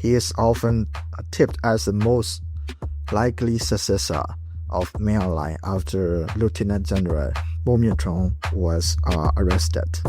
He is often tipped as the most likely successor of Aung Hlaing after Lieutenant General Bhamo was arrested.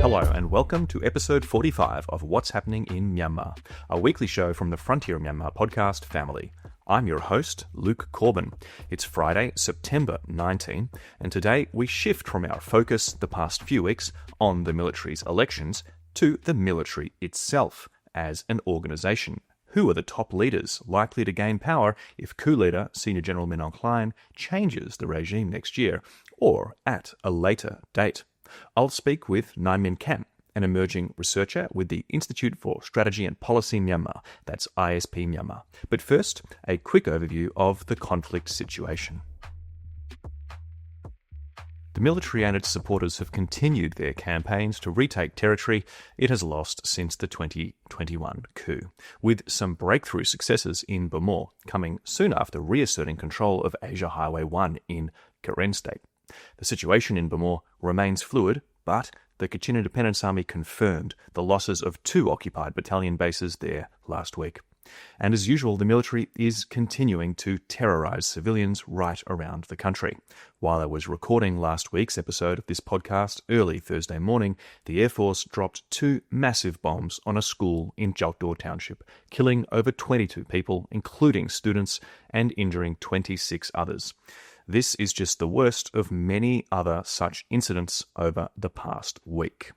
Hello and welcome to episode 45 of What's Happening in Myanmar, a weekly show from the Frontier Myanmar podcast family. I'm your host, Luke Corbin. It's Friday, September 19, and today we shift from our focus the past few weeks on the military's elections to the military itself as an organisation. Who are the top leaders likely to gain power if coup leader Senior General Aung Hlaing changes the regime next year or at a later date? I'll speak with Naing Min Khant, an emerging researcher with the Institute for Strategy and Policy Myanmar, that's ISP-Myanmar. But first, a quick overview of the conflict situation. The military and its supporters have continued their campaigns to retake territory it has lost since the 2021 coup, with some breakthrough successes in Bhamo coming soon after reasserting control of Asia Highway 1 in Karen State. The situation in Bhamo remains fluid, but the Kachin Independence Army confirmed the losses of 2 occupied battalion bases there last week. And as usual, the military is continuing to terrorise civilians right around the country. While I was recording last week's episode of this podcast early Thursday morning, the Air Force dropped 2 massive bombs on a school in Jautdor Township, killing over 22 people, including students, and injuring 26 others. This is just the worst of many other such incidents over the past week.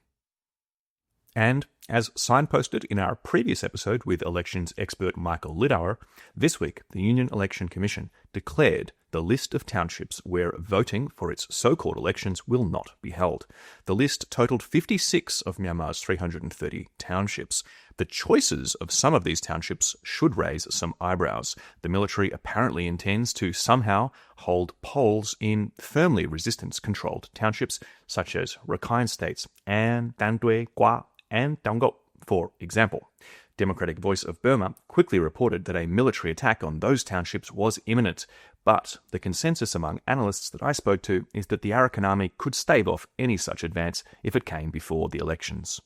And as signposted in our previous episode with elections expert Michael Lidauer, this week the Union Election Commission declared the list of townships where voting for its so-called elections will not be held. The list totaled 56 of Myanmar's 330 townships. The choices of some of these townships should raise some eyebrows. The military apparently intends to somehow hold polls in firmly resistance-controlled townships such as Rakhine States and Dandwe, Kwa, and Dangok, for example. Democratic Voice of Burma quickly reported that a military attack on those townships was imminent, but the consensus among analysts that I spoke to is that the Arakan army could stave off any such advance if it came before the elections.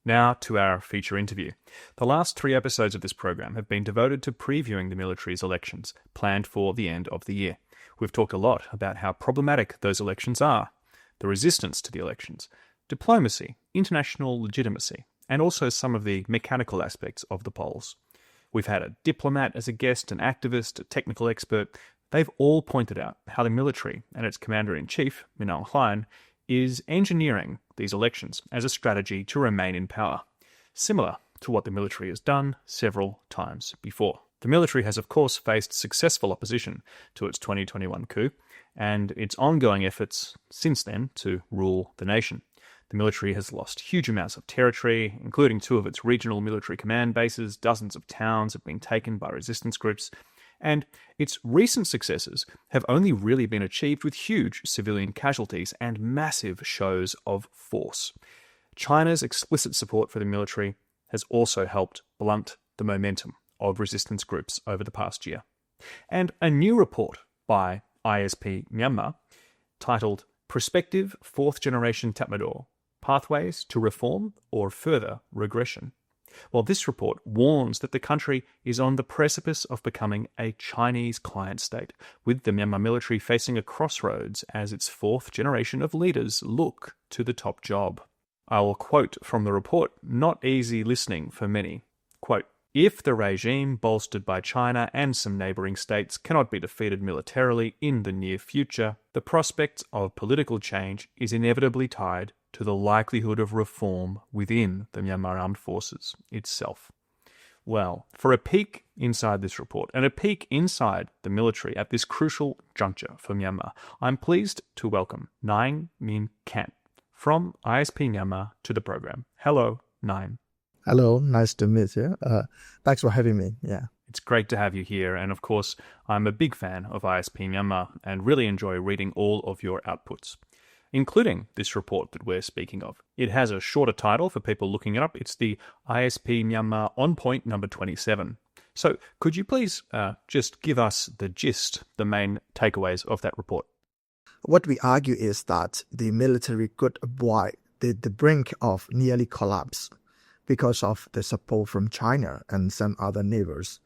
Now to our feature interview. The last 3 episodes of this program have been devoted to previewing the military's elections, planned for the end of the year. We've talked a lot about how problematic those elections are, the resistance to the elections, diplomacy, international legitimacy, and also some of the mechanical aspects of the polls. We've had a diplomat as a guest, an activist, a technical expert. They've all pointed out how the military and its commander-in-chief, Aung Hlaing, is engineering these elections as a strategy to remain in power, similar to what the military has done several times before. The military has, of course, faced successful opposition to its 2021 coup and its ongoing efforts since then to rule the nation. The military has lost huge amounts of territory, including 2 of its regional military command bases. Dozens of towns have been taken by resistance groups, and its recent successes have only really been achieved with huge civilian casualties and massive shows of force. China's explicit support for the military has also helped blunt the momentum of resistance groups over the past year. And a new report by ISP-Myanmar, titled Prospective 4th Generation Tatmadaw, Pathways to Reform or Further Regression. Well, this report warns that the country is on the precipice of becoming a Chinese client state, with the Myanmar military facing a crossroads as its 4th generation of leaders look to the top job. I will quote from the report, not easy listening for many. Quote, "If the regime, bolstered by China and some neighbouring states, cannot be defeated militarily in the near future, the prospect of political change is inevitably tied to the likelihood of reform within the Myanmar Armed Forces itself." Well, for a peek inside this report and a peek inside the military at this crucial juncture for Myanmar, I'm pleased to welcome Naing Min Khant from ISP Myanmar to the program. Hello, Naing. Hello, nice to meet you. Thanks for having me. Yeah. It's great to have you here, and of course, I'm a big fan of ISP Myanmar and really enjoy reading all of your outputs, including this report that we're speaking of. It has a shorter title for people looking it up. It's the ISP Myanmar On Point number 27. So could you please just give us the gist, the main takeaways of that report? What we argue is that the military could avoid the brink of nearly collapse because of the support from China and some other neighbors.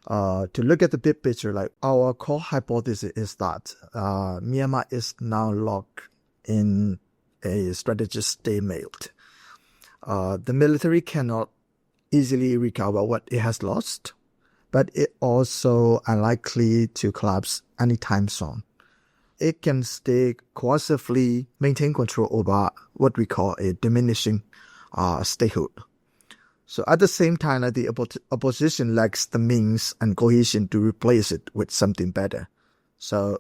To look at the big picture, like our core hypothesis is that Myanmar is now locked in a strategic stalemate. The military cannot easily recover what it has lost, but it also unlikely to collapse anytime soon. It can stay coercively maintain control over what we call a diminishing statehood. So at the same time, the opposition lacks the means and cohesion to replace it with something better. So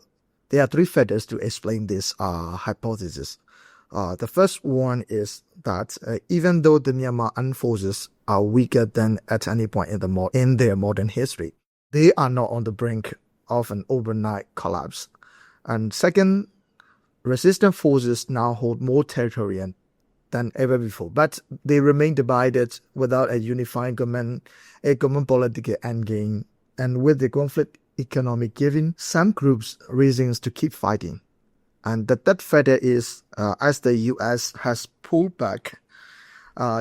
there are three factors to explain this hypothesis. The first one is that even though the Myanmar armed forces are weaker than at any point in their modern history, they are not on the brink of an overnight collapse. And second, resistant forces now hold more territory than ever before, but they remain divided without a unifying government, a common political endgame, and with the conflict economic giving some groups reasons to keep fighting. And the third factor is, as the U.S. has pulled back,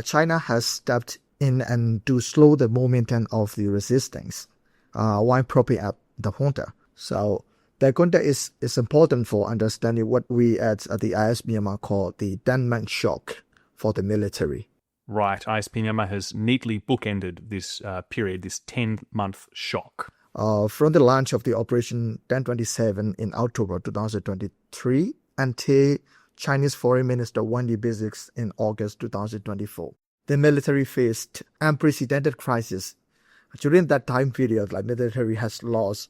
China has stepped in and to slow the momentum of the resistance, while propping up the junta. So the context is important for understanding what we at the ISP-Myanmar call the 10-month shock for the military. Right, ISP-Myanmar has neatly bookended this period, this 10-month shock. From the launch of the Operation 1027 in October 2023 until Chinese Foreign Minister Wang Yi visits in August 2024, the military faced unprecedented crisis. During that time period, military has lost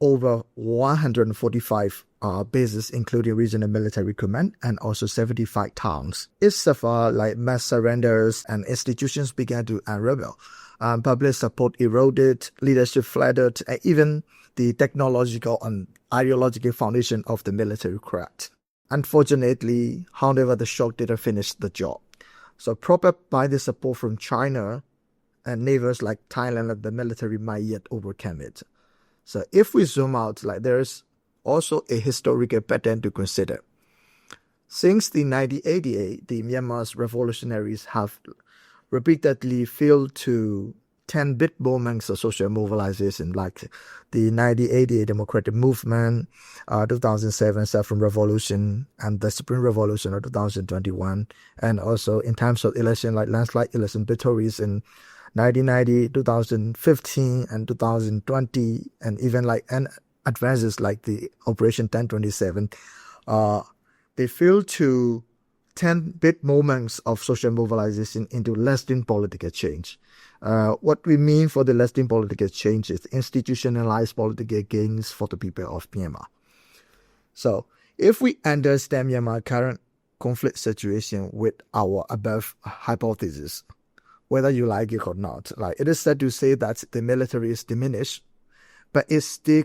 over 145 bases, including regional military command, and also 75 towns. It suffered mass surrenders, and institutions began to unravel. Public support eroded, leadership flattered, and even the technological and ideological foundation of the military cracked. Unfortunately, however, the shock didn't finish the job. So propped up by the support from China and neighbors like Thailand, the military might yet overcome it. So if we zoom out, there's also a historical pattern to consider. Since the 1988, the Myanmar's revolutionaries have repeatedly failed to 10 big moments of social mobilization, like the 1988 Democratic Movement, 2007 Saffron Revolution, and the Spring Revolution of 2021, and also in terms of election, landslide election victories in 1990, 2015, and 2020, and even and advances like the Operation 1027, they failed to 10 big moments of social mobilization into lasting political change. What we mean for the lasting political change is institutionalized political gains for the people of Myanmar. So if we understand Myanmar's current conflict situation with our above hypothesis, whether you like it or not, it is said to say that the military is diminished, but it still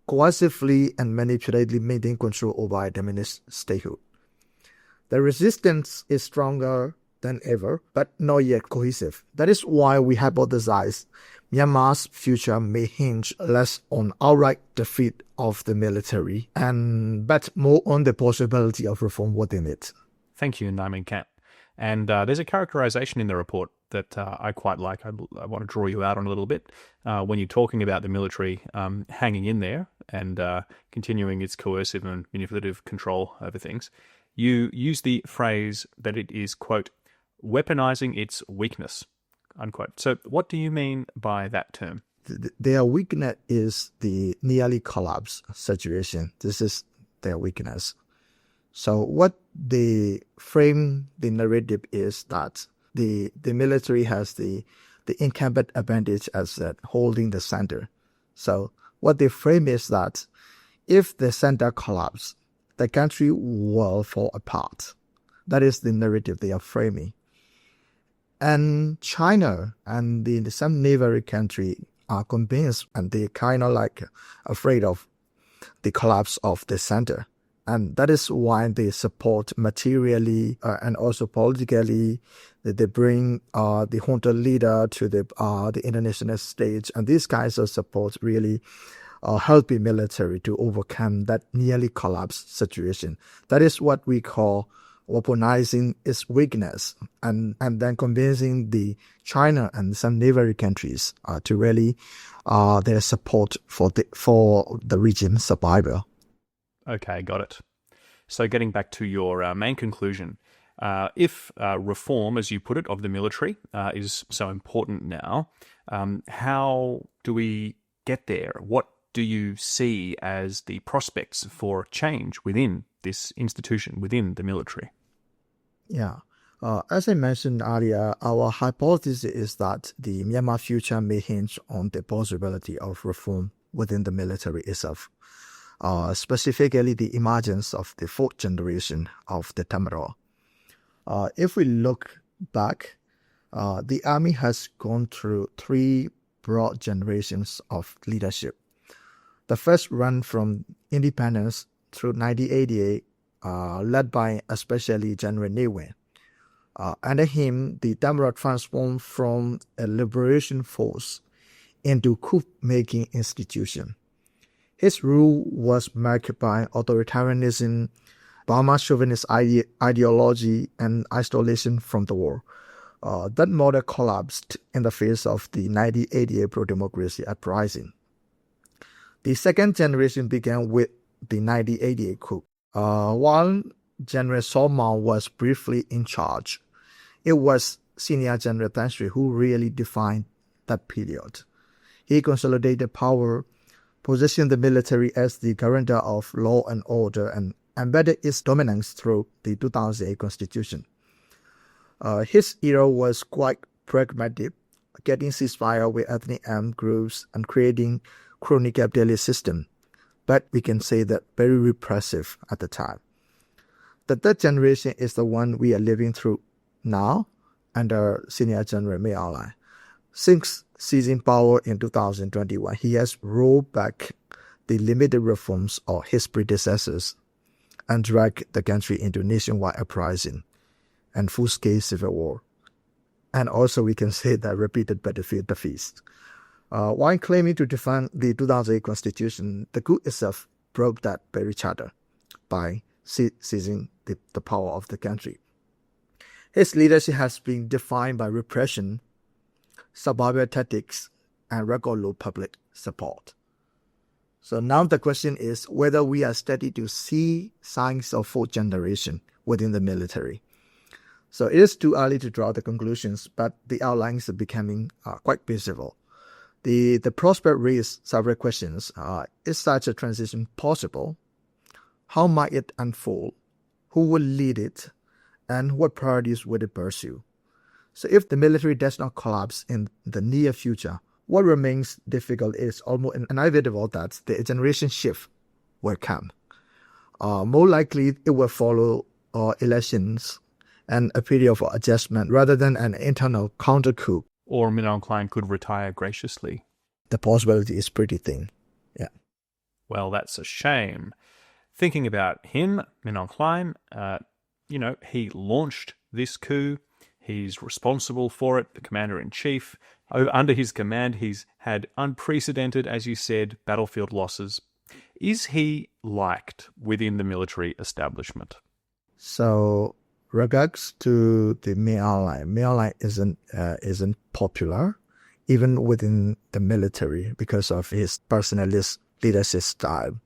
coercively and manipulatively maintain control over a diminished statehood. The resistance is stronger than ever, but not yet cohesive. That is why we hypothesize Myanmar's future may hinge less on outright defeat of the military, but more on the possibility of reform within it. Thank you, Naing Min Khant. And there's a characterization in the report that I quite like. I want to draw you out on a little bit. When you're talking about the military hanging in there and continuing its coercive and manipulative control over things, you use the phrase that it is, quote, weaponizing its weakness, unquote. So what do you mean by that term? Their weakness is the nearly collapse situation. This is their weakness. So what they frame the narrative is that the military has the incumbent advantage as holding the center. So what they frame is that if the center collapses, the country will fall apart. That is the narrative they are framing. And China and some neighboring country are convinced, and they kind of afraid of the collapse of the center. And that is why they support materially and also politically. They bring the junta leader to the international stage. And these kinds of support really help the military to overcome that nearly collapsed situation. That is what we call weaponizing its weakness and then convincing the China and some neighboring countries to really their support for the regime's survival. Okay, got it. So getting back to your main conclusion, if reform, as you put it, of the military is so important now, how do we get there? What do you see as the prospects for change within this institution, within the military? Yeah. As I mentioned earlier, our hypothesis is that the Myanmar future may hinge on the possibility of reform within the military itself, specifically the emergence of the fourth generation of the Tamaro. If we look back, the army has gone through three broad generations of leadership. The first run from independence through 1988, led by especially General Naing Min. Under him, the Tamaro transformed from a liberation force into coup-making institution. His rule was marked by authoritarianism, Burma chauvinist ideology, and isolation from the war. That model collapsed in the face of the 1988 pro-democracy uprising. The second generation began with the 1988 coup. While General Solomon was briefly in charge, it was Senior General Than Shwe who really defined that period. He consolidated power, positioned the military as the guarantor of law and order, and embedded its dominance through the 2008 constitution. His era was quite pragmatic, getting ceasefire with ethnic armed groups and creating crony capitalist system, but we can say that very repressive at the time. The third generation is the one we are living through now under Senior General Min Aung Hlaing. Since seizing power in 2021, he has rolled back the limited reforms of his predecessors and dragged the country into nationwide uprising and full-scale civil war. And also we can say that repeated battlefield defeats. While claiming to defend the 2008 constitution, the coup itself broke that very charter by seizing the power of the country. His leadership has been defined by repression, survival tactics, and record low public support. So now the question is whether we are steady to see signs of fourth generation within the military. So it is too early to draw the conclusions, but the outlines are becoming quite visible. The prospect raises several questions. Is such a transition possible? How might it unfold? Who will lead it? And what priorities would it pursue? So if the military does not collapse in the near future, what remains difficult is almost inevitable that the generation shift will come. More likely, it will follow elections and a period of adjustment rather than an internal counter-coup. Or Min Aung Hlaing could retire graciously. The possibility is pretty thin. Yeah. Well, that's a shame. Thinking about him, Min Aung Hlaing, he launched this coup. He's responsible for it, the commander-in-chief. Under his command, he's had unprecedented, as you said, battlefield losses. Is he liked within the military establishment? So, regards to the Min Aung Hlaing isn't popular, even within the military, because of his personalist leadership style.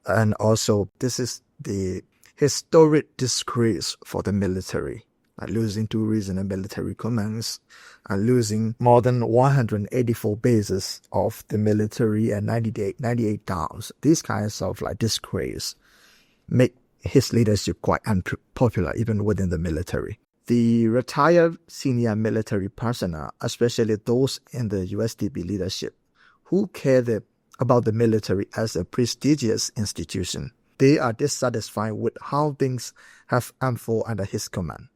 And also, this is the historic disgrace for the military. Losing two regional military commands, losing more than 184 bases of the military and 98 towns. These kinds of disgrace make his leadership quite unpopular even within the military. The retired senior military personnel, especially those in the USDP leadership, who care about the military as a prestigious institution, they are dissatisfied with how things have unfolded under his command.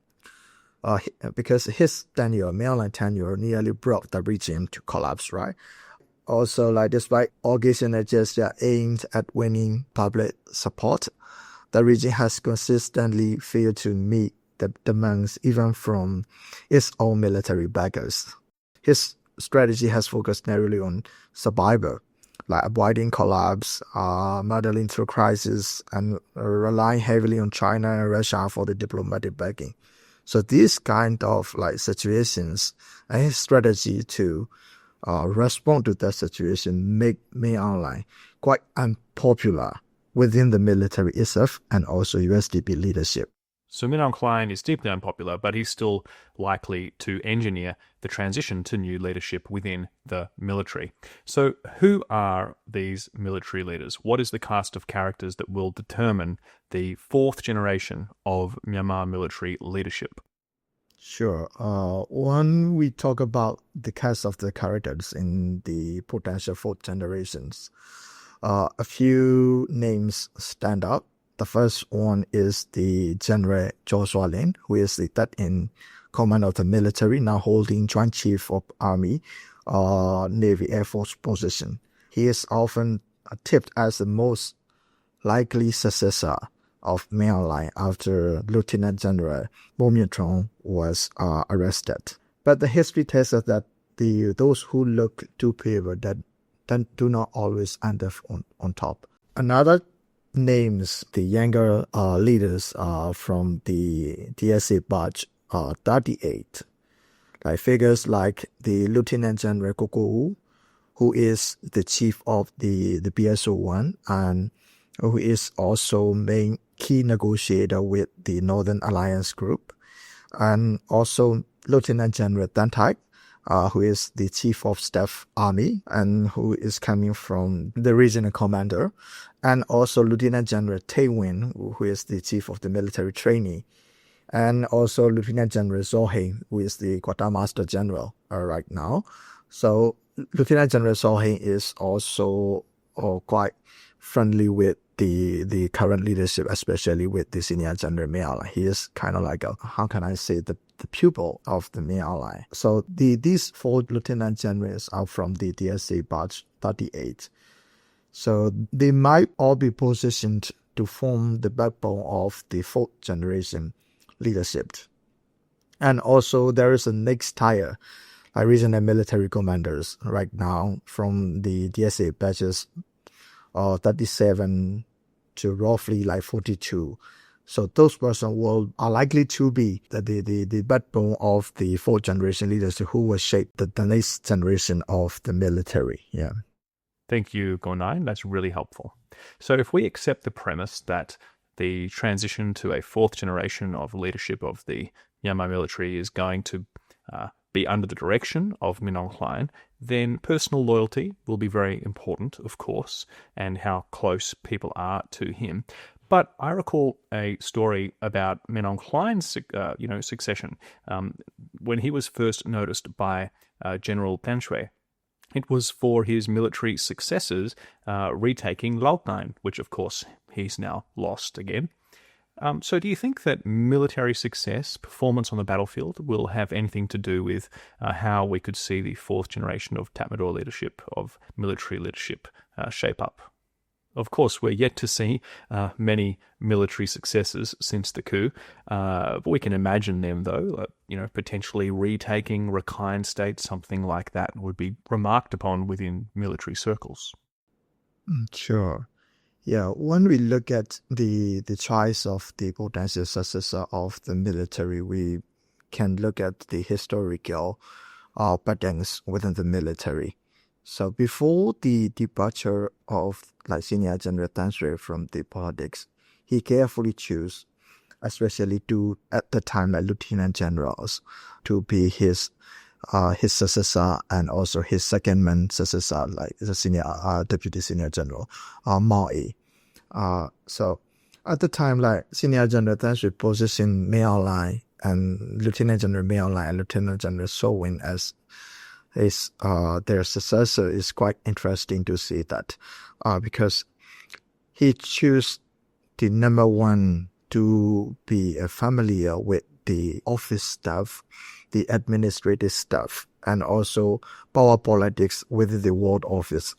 Because his tenure, Min Aung Hlaing tenure, nearly brought the regime to collapse, right? Also, despite occasional gestures aimed at winning public support, the region has consistently failed to meet the demands even from its own military backers. His strategy has focused narrowly on survival, like avoiding collapse, muddling through crisis, and relying heavily on China and Russia for the diplomatic backing. So these kind of like situations and his strategy to respond to that situation make Min Aung Hlaing quite unpopular within the military itself and also USDP leadership. So Min Aung Hlaing is deeply unpopular, but he's still likely to engineer the transition to new leadership within the military. So who are these military leaders? What is the cast of characters that will determine the fourth generation of Myanmar military leadership? Sure. When we talk about the cast of the characters in the potential fourth generations, a few names stand out. The first one is the General Joshua Lin, who is the third in command of the military, now holding Joint Chief of Army, Navy, Air Force position. He is often tipped as the most likely successor of Min Aung Hlaing after Lieutenant General Bhamo was arrested. But the history tells us that those who look too pure that do not always end up on top. Another names the younger leaders from the DSA batch 38, like figures like the Lieutenant General Kokou, who is the chief of the BSO-1 and who is also main key negotiator with the Northern Alliance Group, and also Lieutenant General Tan Tak, who is the Chief of Staff Army and who is coming from the regional commander, and also Lieutenant General Tay Win, who is the Chief of the Military Trainee, and also Lieutenant General Zhou Heng, who is the Quartermaster General right now. So Lieutenant General Zhou Heng is also quite friendly with the current leadership, especially with the Senior General Min Aung Hlaing. He is kind of like the pupil of the Min Aung Hlaing. So these four lieutenant generals are from the DSA batch 38. So they might all be positioned to form the backbone of the fourth generation leadership. And also there is a next tier, like regional military commanders right now from the DSA batches 37 to roughly like 42. So those persons are likely to be the backbone of the fourth generation leaders who will shape the next generation of the military. Yeah. Thank you, Gornai. That's really helpful. So if we accept the premise that the transition to a fourth generation of leadership of the Myanmar military is going to be under the direction of Min Aung Hlaing, then personal loyalty will be very important, of course, and how close people are to him. But I recall a story about Min Aung Hlaing's, succession. When he was first noticed by General Than Shwe, it was for his military successors retaking Laotnain, which of course he's now lost again. So do you think that military success, performance on the battlefield, will have anything to do with how we could see the fourth generation of Tatmadaw leadership, of military leadership, shape up? Of course, we're yet to see many military successes since the coup, but we can imagine them, though, potentially retaking Rakhine State, something like that would be remarked upon within military circles. Sure. Yeah, when we look at the choice of the potential successor of the military, we can look at the historical patterns within the military. So before the departure of Senior General Than Shwe from the politics, he carefully chose, especially at the time lieutenant generals, to be his successor and also his second-man successor, like the senior deputy senior general Mao E. So at the time, Senior General Than Shwe positioned Min Aung Hlaing and Lieutenant General Min Aung Hlaing and Lieutenant General Zhou Win as their successor. Is quite interesting to see that because he chose the number one to be familiar with the office staff, the administrative staff, and also power politics within the world office,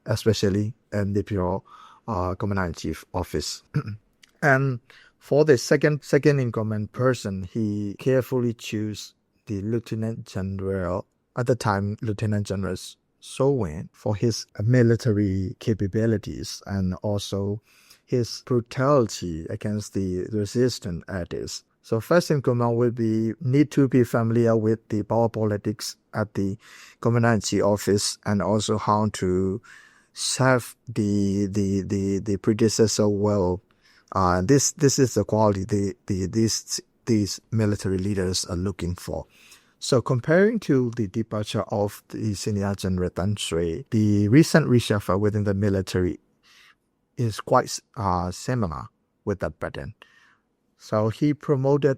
especially in the Bureau Commander-in-Chief office. And for the second in command person, he carefully chose the Lieutenant General, at the time Lieutenant General So Wen, for his military capabilities and also his brutality against the resistance at this. So first in command will need to be familiar with the power politics at the commandancy office and also how to serve the predecessor well. This is the quality these military leaders are looking for. So comparing to the departure of the Senior General Tan Shui, the recent reshuffle within the military is quite similar with that pattern. So he promoted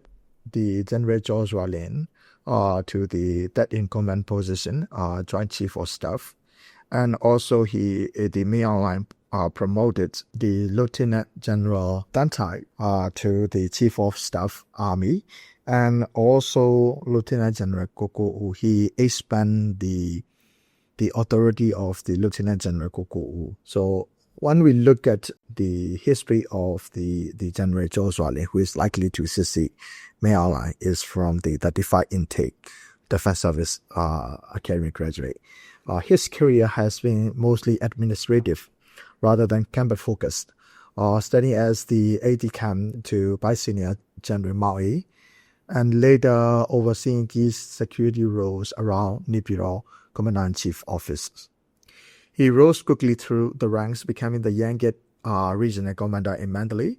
the General Joshua Lin to the third in command position, Joint Chief of Staff. And also the Myanmar line promoted the Lieutenant General Tan Tai to the Chief of Staff Army. And also Lieutenant General Koko, he expanded the authority of the Lieutenant General Koko. So when we look at the history of the General Joshua Lin, who is likely to succeed Myanmar line, is from the 35 intake Defense Service Academy graduate. His career has been mostly administrative rather than combat focused, studying as the aide-de-camp to Vice Senior General Maui, and later overseeing these security roles around Nipiro Commandant-Chief Office. He rose quickly through the ranks, becoming the youngest regional commander in Mandalay,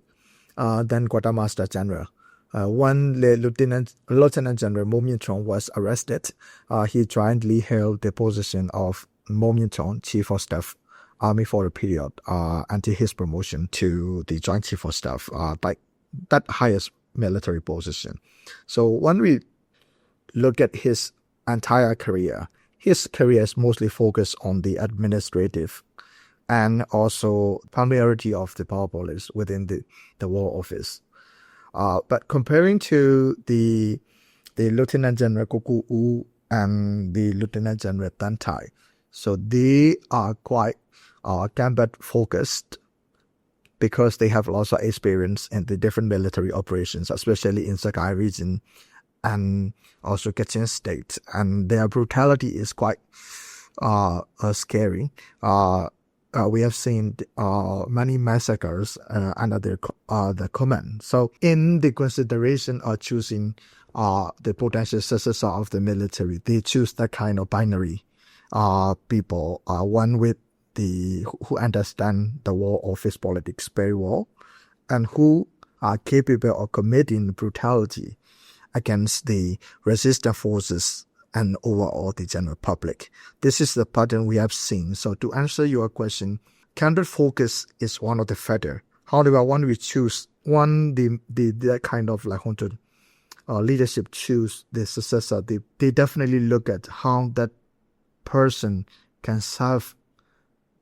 then Quartermaster General. When Lieutenant General Mo Mien Chong was arrested, he jointly held the position of Mo Mien Chong, Chief of Staff Army for a period until his promotion to the Joint Chief of Staff, like that highest military position. So when we look at his entire career, his career is mostly focused on the administrative and also familiarity of the power politics within the War Office. But comparing to the Lieutenant General Koko U and the Lieutenant General Tan Tai, so they are quite combat focused because they have lots of experience in the different military operations, especially in Sakai region and also Kachin State, and their brutality is quite scary. We have seen many massacres under the command. So in the consideration of choosing the potential successor of the military, they choose that kind of binary people, one with who understand the War Office politics very well and who are capable of committing brutality against the resistance forces and overall the general public. This is the pattern we have seen. So to answer your question, candidate focus is one of the factors. However, when we choose that kind of like haunted leadership choose the successor, they definitely look at how that person can serve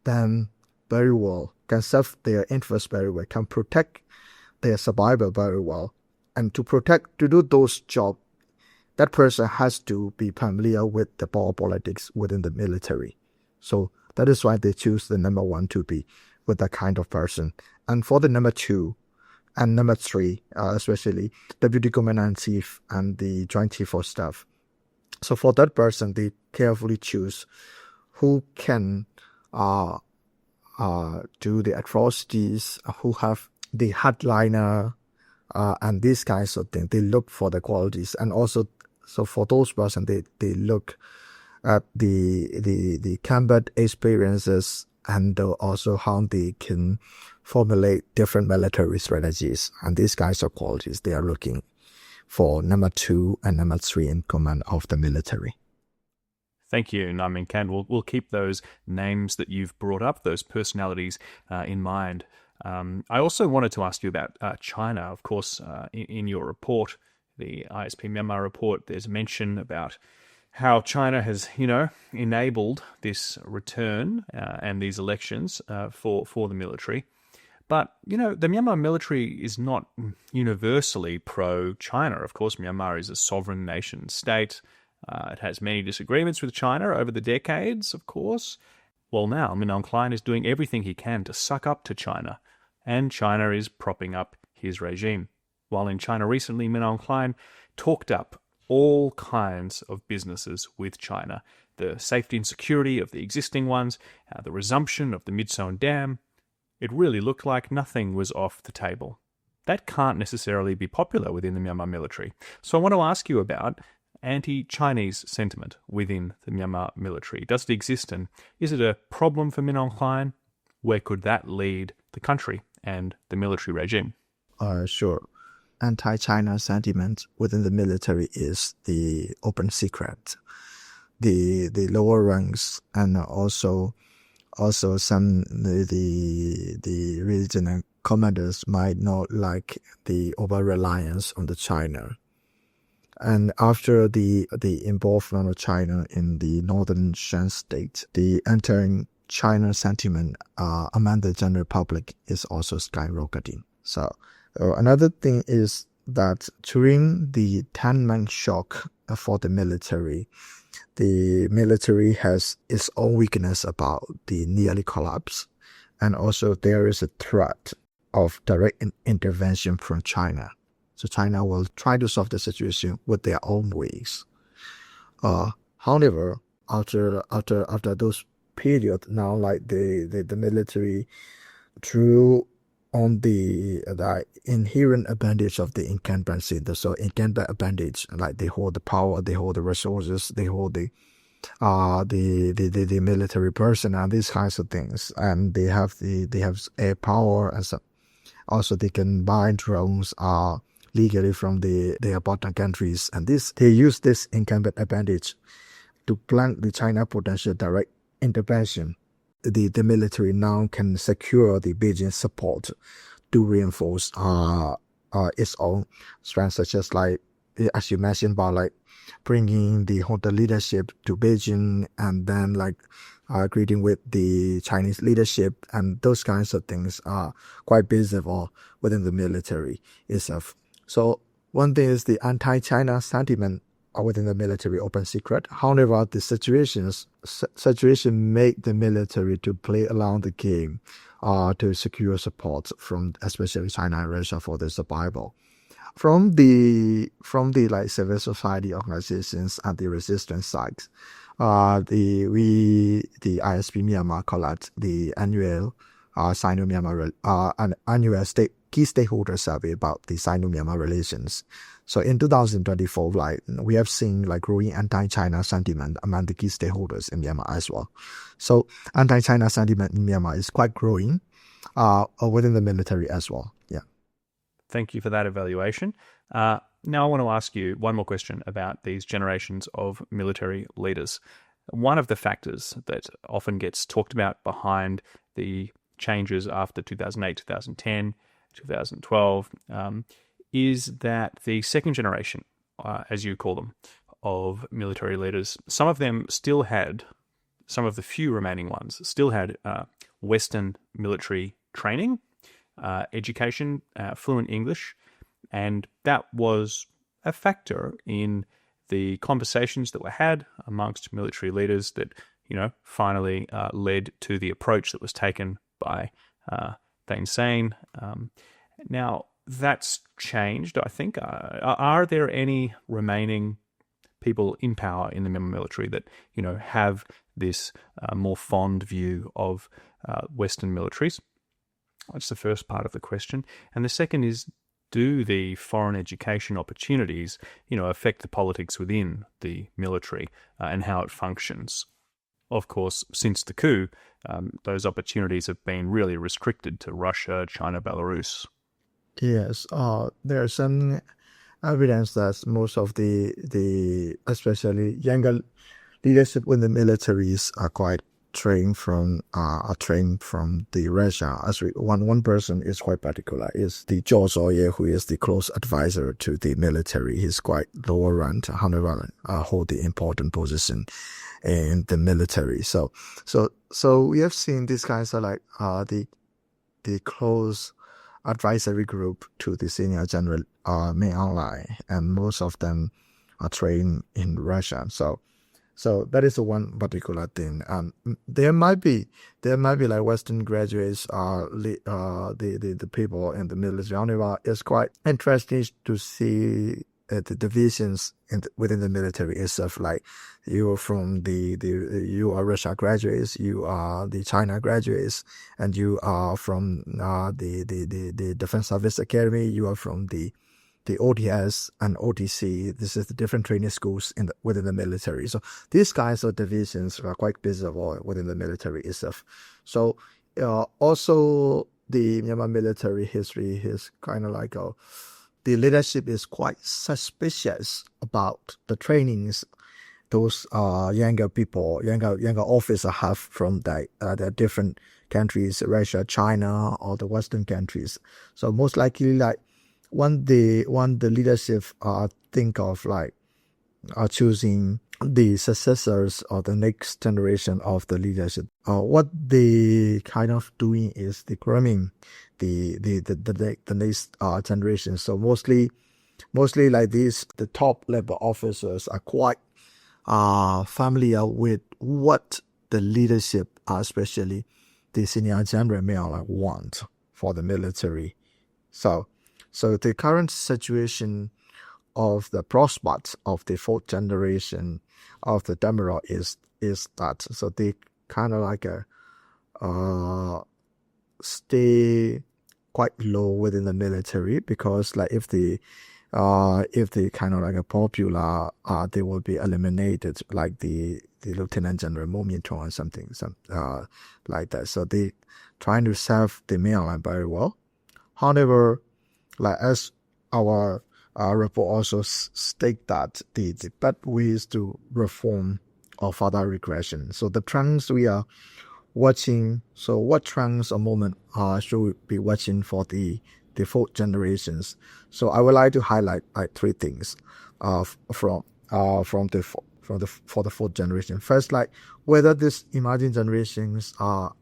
them very well, can serve their interests very well, can protect their survival very well. And to do those jobs, that person has to be familiar with the power politics within the military. So that is why they choose the number one to be with that kind of person. And for the number two and number three, especially Deputy Commandant-in-Chief and the Joint Chief of Staff. So for that person, they carefully choose who can do the atrocities, who have the hardliner, and these kinds of things. They look for the qualities, and also so for those persons they look at the combat experiences and also how they can formulate different military strategies, and these kinds of qualities they are looking for number two and number three in command of the military. Thank you, Naing Min Khant. We'll keep those names that you've brought up, those personalities, in mind. I also wanted to ask you about China. Of course, in your report, the ISP-Myanmar report, there's mention about how China has, enabled this return and these elections for the military. But, the Myanmar military is not universally pro-China. Of course, Myanmar is a sovereign nation state. It has many disagreements with China over the decades, of course. Well, now, Aung Hlaing is doing everything he can to suck up to China, and China is propping up his regime. While in China recently, Aung Hlaing talked up all kinds of businesses with China. The safety and security of the existing ones, the resumption of the Midsoan Dam. It really looked like nothing was off the table. That can't necessarily be popular within the Myanmar military. So I want to ask you about anti-Chinese sentiment within the Myanmar military. Does it exist, and is it a problem for Aung Hlaing? Where could that lead the country and the military regime? Sure. Anti-China sentiment within the military is the open secret. The lower ranks and also some the regional commanders might not like the over reliance on the China. And after the involvement of China in the northern Shan state, the entering China sentiment among the general public is also skyrocketing. So another thing is that during the 10-month shock for the military has its own weakness about the nearly collapse. And also there is a threat of direct intervention from China. So China will try to solve the situation with their own ways. However, after those period, now like the military drew on the inherent advantage of the incumbency. So incumbent advantage, like they hold the power, they hold the resources, they hold the military personnel, these kinds of things, and they have air power, as also they can buy drones legally from their partner countries, and they use this incumbent advantage to blunt the China potential direct intervention. The military now can secure the Beijing support to reinforce its own strength, such as like, as you mentioned, about like bringing the junta leadership to Beijing, and then like greeting with the Chinese leadership, and those kinds of things are quite visible within the military itself. So one thing is the anti-China sentiment within the military open secret. However, the situation made the military to play along the game to secure support from especially China and Russia for their survival. From the like civil society organizations and the resistance side, the ISP-Myanmar collect the annual Sino-Myanmar annual key stakeholder survey about the Sino-Myanmar relations. So in 2024, like we have seen like growing anti-China sentiment among the key stakeholders in Myanmar as well. So anti-China sentiment in Myanmar is quite growing within the military as well. Yeah. Thank you for that evaluation. Now I want to ask you one more question about these generations of military leaders. One of the factors that often gets talked about behind the changes after 2008, 2010, 2012, is that the second generation, as you call them, of military leaders, some of them still had, some of the few remaining ones, still had Western military training, education, fluent English, and that was a factor in the conversations that were had amongst military leaders that, finally led to the approach that was taken by Thein Sein. Now, that's changed, I think. Are there any remaining people in power in the Myanmar military that, have this more fond view of Western militaries? That's the first part of the question. And the second is, do the foreign education opportunities, affect the politics within the military and how it functions? Of course, since the coup, those opportunities have been really restricted to Russia, China, Belarus. Yes, there's some evidence that most of the especially younger leadership in the militaries are quite trained from the Russia. As one person is quite particular is the Zhou Zhuoye, who is the close advisor to the military. He's quite lower ranked, however, hold the important position in the military. So we have seen these guys are like the close advisory group to the senior general Naing Min Khant, and most of them are trained in Russia. So So that is the one particular thing. There might be like Western graduates, the people in the military. However, it's quite interesting to see the divisions within the military itself. Like you are from you are Russia graduates, you are the China graduates, and you are from the Defense Service Academy. You are from the ODS and OTC. This is the different training schools within the military. So these kinds of divisions are quite visible within the military itself. So also the Myanmar military history is kind of like the leadership is quite suspicious about the trainings those younger officers have from the different countries, Russia, China, or the Western countries. So most likely, like when the leadership think of like choosing the successors or the next generation of the leadership, what they kind of doing is the grooming the next generation. So mostly like these, the top level officers are quite familiar with what the leadership, especially the senior general, may want for the military. So the current situation of the prospects of the fourth generation of the Demiral is that. So they kind of like stay quite low within the military, because like if they kind of like a popular, they will be eliminated, like the Lieutenant General Mo Min-tong or something like that. So they trying to serve the mainland very well. However, like as our report also state that the bad ways to reform or further regression. So the trends we are watching. So what trends or moment should we be watching for the fourth generations? So I would like to highlight like three things for the fourth generation. First, like whether these emerging generations are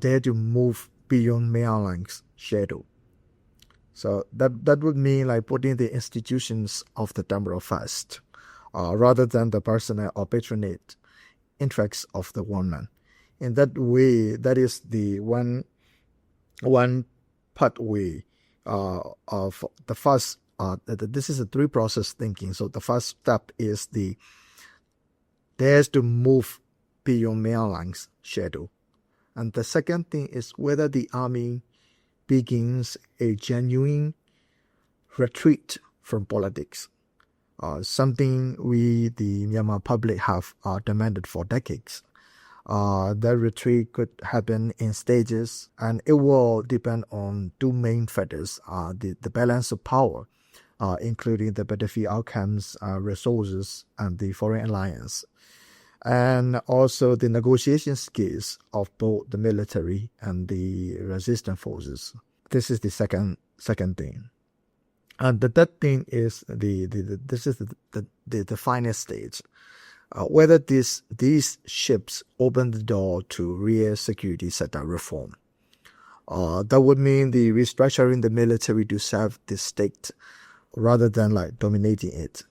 there to move beyond mainland's shadow. So that would mean like putting the institutions of the Demiral first, rather than the personal or patronate interests of the woman. In that way, that is the one pathway of the first. This is a three process thinking. So the first step is there's to move beyond mainland's shadow, and the second thing is whether the army begins a genuine retreat from politics, something we, the Myanmar public, have demanded for decades. That retreat could happen in stages, and it will depend on two main factors: the balance of power, including the battlefield outcomes, resources, and the foreign alliance, and also the negotiation skills of both the military and the resistance forces. This is the second thing. And the third thing is this is the final stage. Whether these ships open the door to real security sector reform. That would mean the restructuring the military to serve the state rather than like dominating it,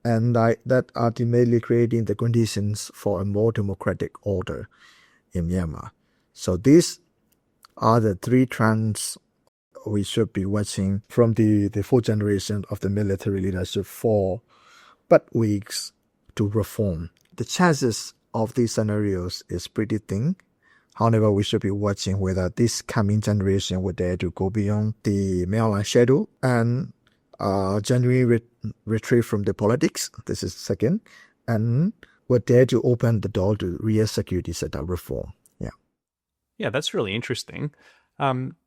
and that ultimately creating the conditions for a more democratic order in Myanmar. So these are the three trends we should be watching from the fourth generation of the military leadership for but weeks to reform. The chances of these scenarios is pretty thin. However, we should be watching whether this coming generation would dare to go beyond the mainland shadow and genuine retreat from the politics. This is second. And would dare to open the door to real security sector reform. Yeah, that's really interesting.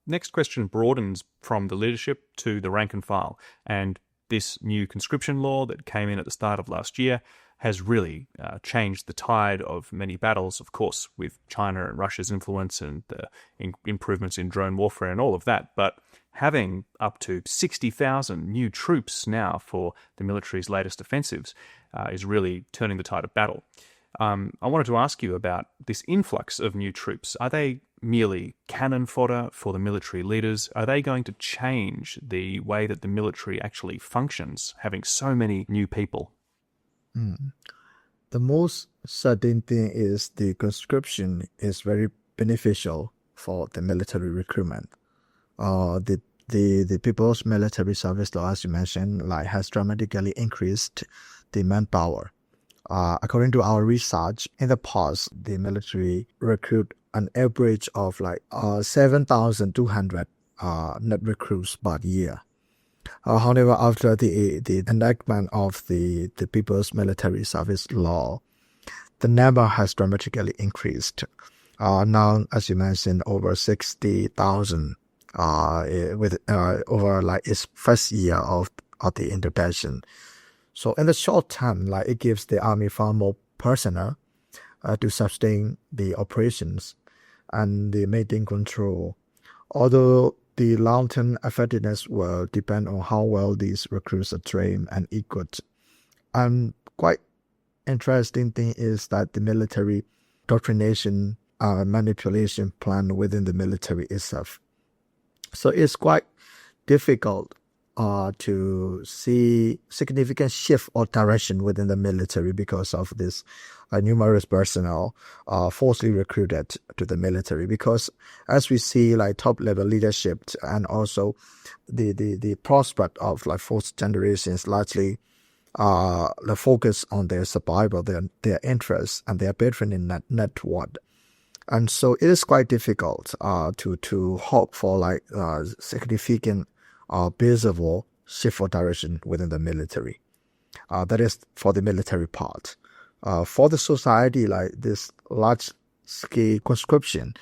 Next question broadens from the leadership to the rank and file. And this new conscription law that came in at the start of last year has really changed the tide of many battles, of course, with China and Russia's influence and the improvements in drone warfare and all of that. But having up to 60,000 new troops now for the military's latest offensives is really turning the tide of battle. I wanted to ask you about this influx of new troops. Are they merely cannon fodder for the military leaders? Are they going to change the way that the military actually functions, having so many new people? The most certain thing is the conscription is very beneficial for the military recruitment. The People's Military Service Law, as you mentioned, like has dramatically increased the manpower. According to our research, in the past, the military recruit an average of like 7,200 net recruits per year. However, after the enactment of the People's Military Service Law, the number has dramatically increased. Now, as you mentioned, over 60,000 with over like its first year of the intervention. So in the short term, like it gives the army far more personnel to sustain the operations and the maintain control. Although the long-term effectiveness will depend on how well these recruits are trained and equipped. And quite interesting thing is that the military doctrination manipulation plan within the military itself. So it's quite difficult to see significant shift or direction within the military because of this numerous personnel falsely recruited to the military. Because as we see, like top level leadership and also the prospect of like fourth generations largely the focus on their survival, their interests and their patronage network. And so it is quite difficult to hope for like significant visible shift or direction within the military. That is for the military part. For the society, like this large-scale conscription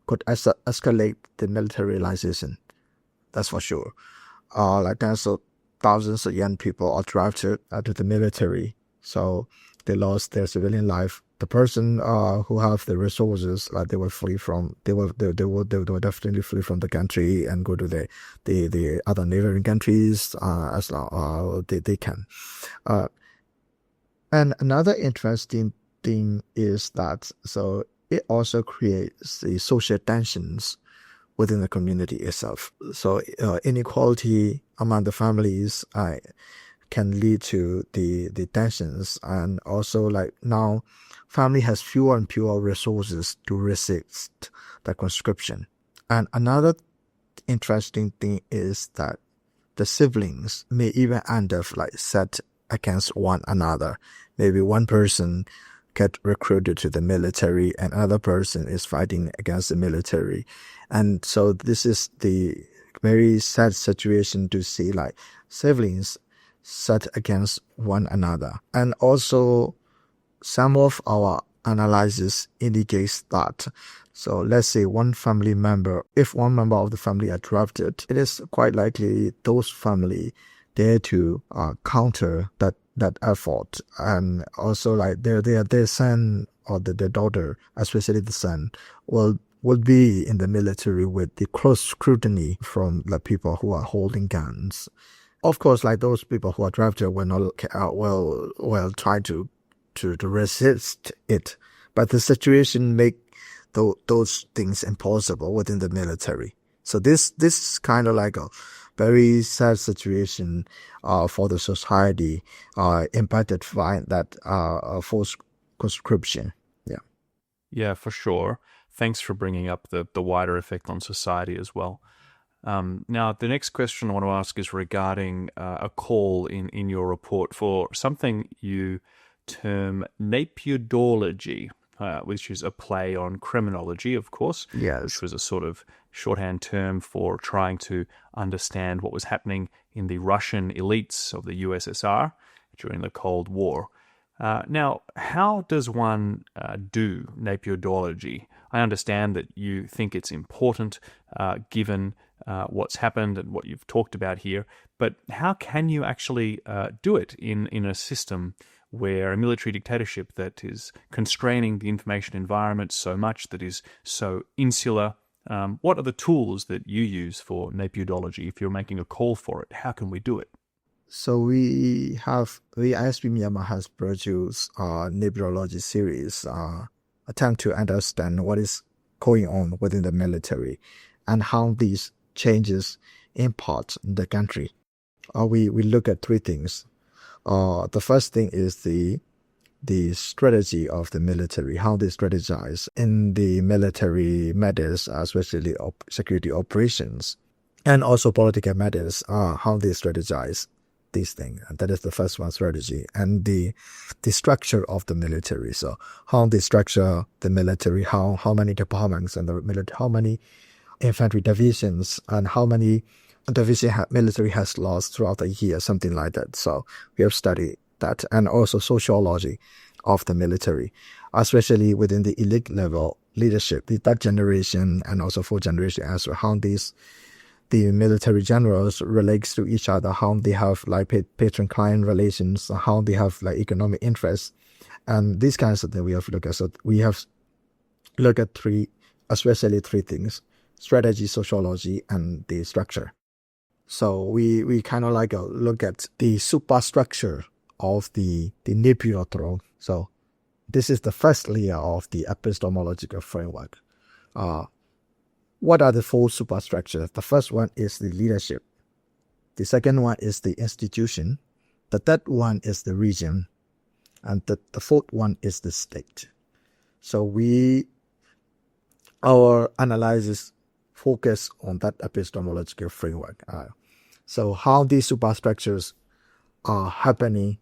could escalate the militarization. That's for sure. Like tens of thousands of young people are drafted to the military, so they lost their civilian life. The person who have the resources, like they will flee from, they will definitely flee from the country and go to the other neighboring countries as long they can. And another interesting thing is that so it also creates the social tensions within the community itself. So inequality among the families can lead to the tensions, and also like now family has fewer and fewer resources to resist the conscription. And another interesting thing is that the siblings may even end up like set against one another. Maybe one person get recruited to the military and another person is fighting against the military. And so this is the very sad situation to see like siblings set against one another. And also some of our analysis indicates that, so let's say if one member of the family are drafted, it is quite likely those family dare to counter that effort. And also like their son or their daughter, especially the son, will be in the military with the close scrutiny from the people who are holding guns. Of course, like those people who are drafted will not will try to resist it, but the situation make those things impossible within the military. So this is kind of like a very sad situation for the society impacted by that forced conscription. Yeah, for sure. Thanks for bringing up the wider effect on society as well. Now, the next question I want to ask is regarding a call in your report for something you term napiodology, which is a play on criminology, of course. Yes. Which was a sort of shorthand term for trying to understand what was happening in the Russian elites of the USSR during the Cold War. Now, how does one do napiodology? I understand that you think it's important given what's happened and what you've talked about here, but how can you actually do it in a system where a military dictatorship that is constraining the information environment so much, that is so insular? What are the tools that you use for napiodology? If you're making a call for it, how can we do it? So the ISP-Myanmar has produced a napiodology series, attempt to understand what is going on within the military and how these changes impact the country. We look at three things. The first thing is the the strategy of the military, how they strategize in the military matters, especially security operations, and also political matters, how they strategize these things. And that is the first one, strategy. And the structure of the military. So how they structure the military, how many departments and the military, how many infantry divisions, and how many military has lost throughout the year, something like that. So we have studied that, and also sociology of the military, especially within the elite level leadership, the third generation and also fourth generation as well, how the military generals relates to each other, how they have like patron-client relations, how they have like economic interests, and these kinds of things we have to look at. So we have looked at especially three things: strategy, sociology, and the structure. So we kind of like look at the superstructure of the Nebula throne. So this is the first layer of the epistemological framework. What are the four superstructures? The first one is the leadership. The second one is the institution. The third one is the region. And the fourth one is the state. So our analysis focus on that epistemological framework. So how these superstructures are happening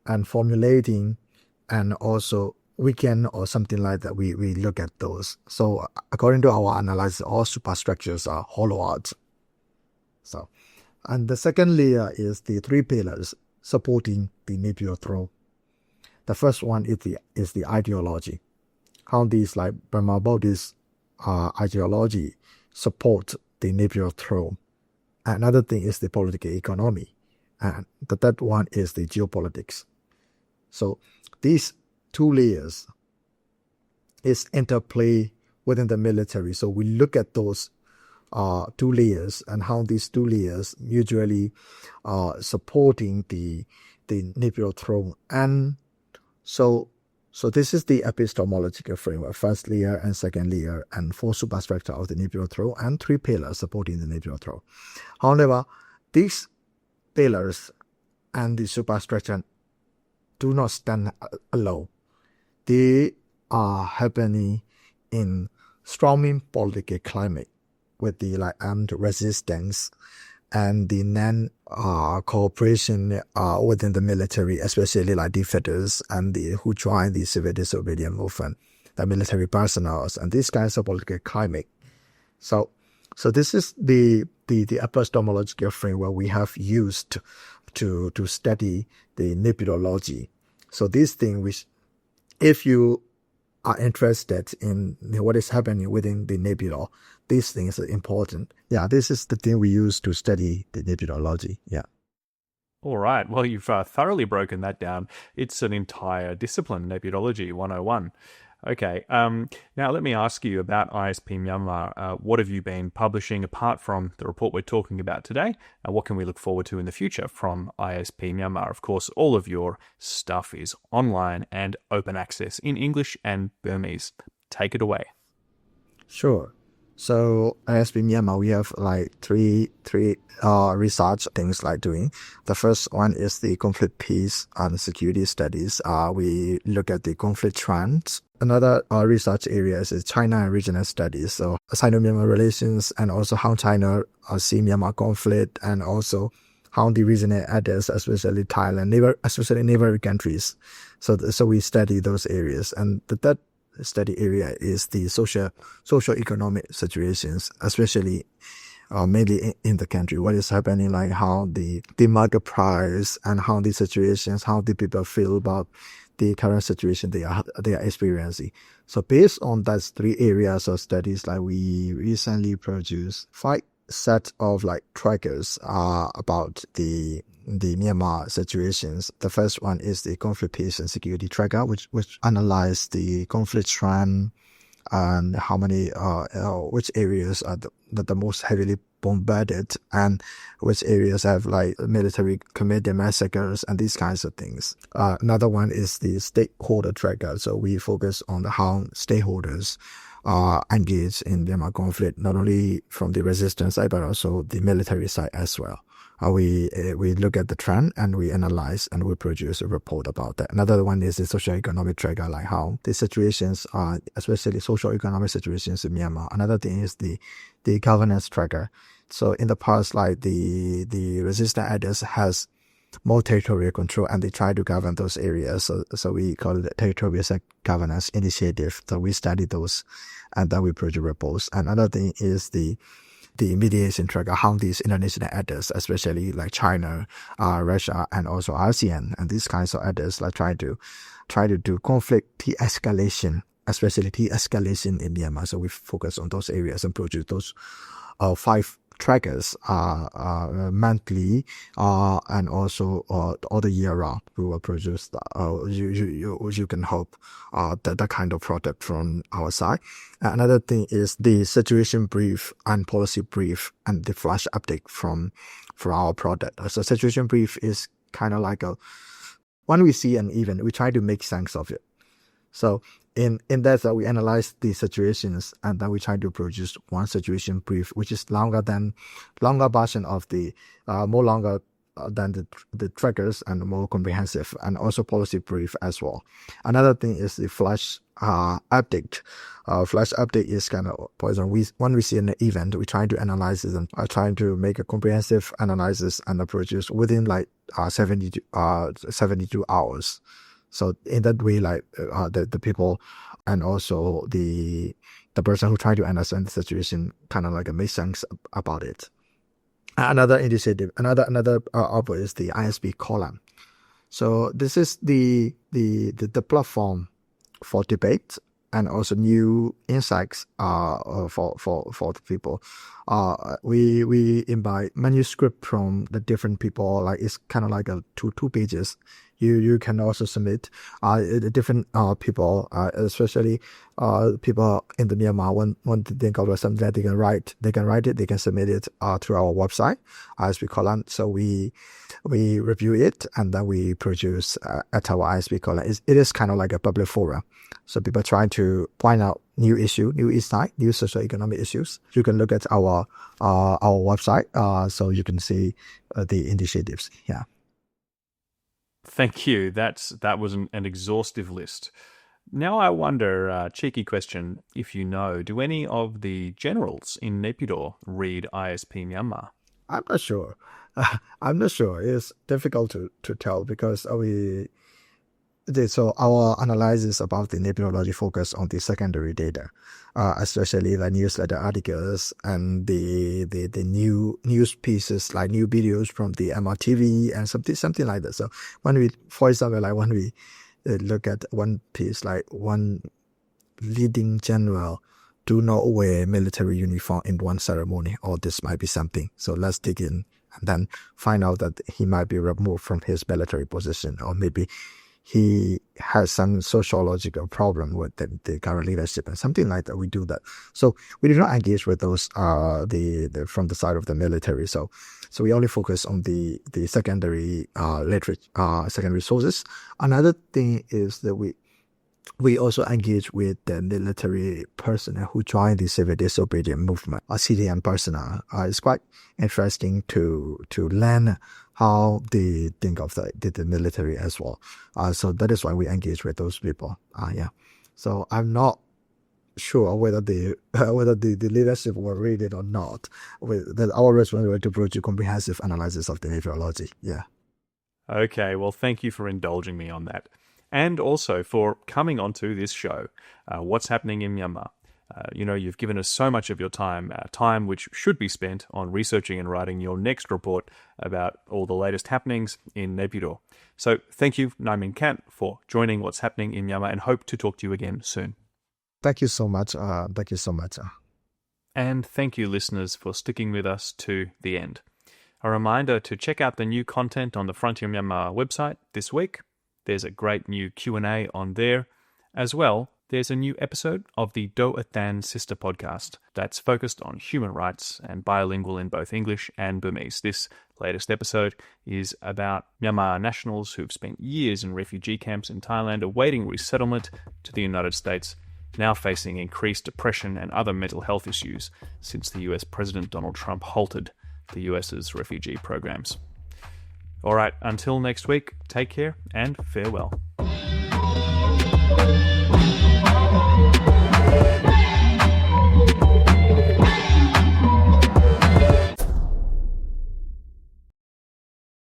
and formulating, and also weekend or something like that, we look at those. So according to our analysis, all superstructures are hollow out. So, and the second layer is the three pillars supporting the Nebula throne. The first one is the ideology. How these like Burma Buddhist ideology support the Nebula throne. Another thing is the political economy. And the third one is the geopolitics. So these two layers is interplay within the military. So we look at those two layers and how these two layers mutually supporting the Nebula throne. And so this is the epistemological framework: first layer and second layer, and four superstructure of the Nebula throne, and three pillars supporting the Nebula throne. However, these pillars and the superstructure do not stand alone. They are happening in storming political climate with the like armed resistance and the non-cooperation within the military, especially like defectors and who join the civil disobedience movement, the military personnel, and these kinds of political climate. So this is the epistemological framework we have used to study the nebulology. So this thing, which if you are interested in what is happening within the nebula, these things are important. Yeah, this is the thing we use to study the nebulology. Yeah. All right. Well, you've thoroughly broken that down. It's an entire discipline, Nebulology 101. Okay. Now, let me ask you about ISP-Myanmar. What have you been publishing apart from the report we're talking about today? What can we look forward to in the future from ISP-Myanmar? Of course, all of your stuff is online and open access in English and Burmese. Take it away. Sure. So ISP-Myanmar, we have like three research things like doing. The first one is the conflict peace and security studies. We look at the conflict trends. Another research area is China and regional studies. So Sino-Myanmar relations, and also how China see Myanmar conflict, and also how the regional actors, especially Thailand, especially neighboring countries. So we study those areas. And the third study area is the socio-economic situations, especially mainly in the country. What is happening, like how the market price and how the situations, how the people feel about the current situation they are experiencing. So based on those three areas of studies, like we recently produced 5 sets of like trackers about the Myanmar situations. The first one is the conflict peace and security tracker, which analyze the conflict trend and how many which areas are the most heavily bombarded, and which areas have like military committed massacres and these kinds of things. Another one is the stakeholder tracker. So we focus on how stakeholders are engaged in Myanmar conflict, not only from the resistance side but also the military side as well. we look at the trend and we analyze and we produce a report about that. Another one is the socio-economic trigger, like how the situations are, especially socio-economic situations in Myanmar. Another thing is the governance trigger. So in the past, like the resistant actors has more territorial control and they try to govern those areas. So we call it territorial governance initiative. So we study those and then we produce reports. Another thing is the mediation trigger, how these international actors, especially like China, Russia, and also ASEAN, and these kinds of actors like try to do conflict de-escalation, especially de-escalation in Myanmar. So we focus on those areas and produce those 5 trackers monthly and also all the year round. We will produce you can hope that kind of product from our side. Another thing is the situation brief and policy brief and the flash update from our product. So situation brief is kind of like when we see an event, we try to make sense of it. So in that, we analyze the situations and then we try to produce one situation brief, which is longer version of the more longer than the triggers and more comprehensive, and also policy brief as well. Another thing is the flash update. Flash update is kind of, for example, when we see an event, we try to analyze it and trying to make a comprehensive analysis and produce within like 72 hours. So in that way, like the people and also the person who try to understand the situation kind of like make sense about it. Another initiative, another output is the ISP column. So this is the platform for debate and also new insights for the people. We invite manuscript from the different people. Like it's kind of like two pages. You can also submit different people, especially people in the Myanmar want to think of something that they can write it, they can submit it through our website, ISP column. So we review it and then we produce at our ISP column. It is kind of like a public forum. So people try to find out new issue, new insight, new socio-economic issues. You can look at our website, so you can see the initiatives. Yeah. Thank you. That was an exhaustive list. Now I wonder, cheeky question, if you know, do any of the generals in Naypyidaw read ISP-Myanmar? I'm not sure. It's difficult to tell because so our analysis about the Naypyidaw focus on the secondary data, especially the newsletter articles and the new news pieces, like new videos from the MRTV and something like that. So when we look at one piece, like one leading general do not wear military uniform in one ceremony, or this might be something. So let's dig in and then find out that he might be removed from his military position, or maybe he has some sociological problem with the current leadership and something like that. We do that. So we do not engage with those the from the side of the military. So we only focus on the secondary secondary sources. Another thing is that we also engage with the military personnel who joined the civil disobedience movement, CDM personnel. It's quite interesting to learn how they think of the military as well. So that is why we engage with those people. Yeah. So I'm not sure whether the leadership will read it or not. Our responsibility to produce comprehensive analysis of the meteorology. Yeah. Okay. Well, thank you for indulging me on that. And also for coming onto this show, What's Happening in Myanmar. You've given us so much of your time which should be spent on researching and writing your next report about all the latest happenings in Naypyidaw. So thank you, Naing Min Khant, for joining What's Happening in Myanmar, and hope to talk to you again soon. Thank you so much. And thank you, listeners, for sticking with us to the end. A reminder to check out the new content on the Frontier Myanmar website this week. There's a great new Q&A on there. As well, there's a new episode of the Do Atan Sister podcast that's focused on human rights and bilingual in both English and Burmese. This latest episode is about Myanmar nationals who've spent years in refugee camps in Thailand awaiting resettlement to the United States, now facing increased depression and other mental health issues since the US President Donald Trump halted the US's refugee programs. All right, until next week, take care and farewell.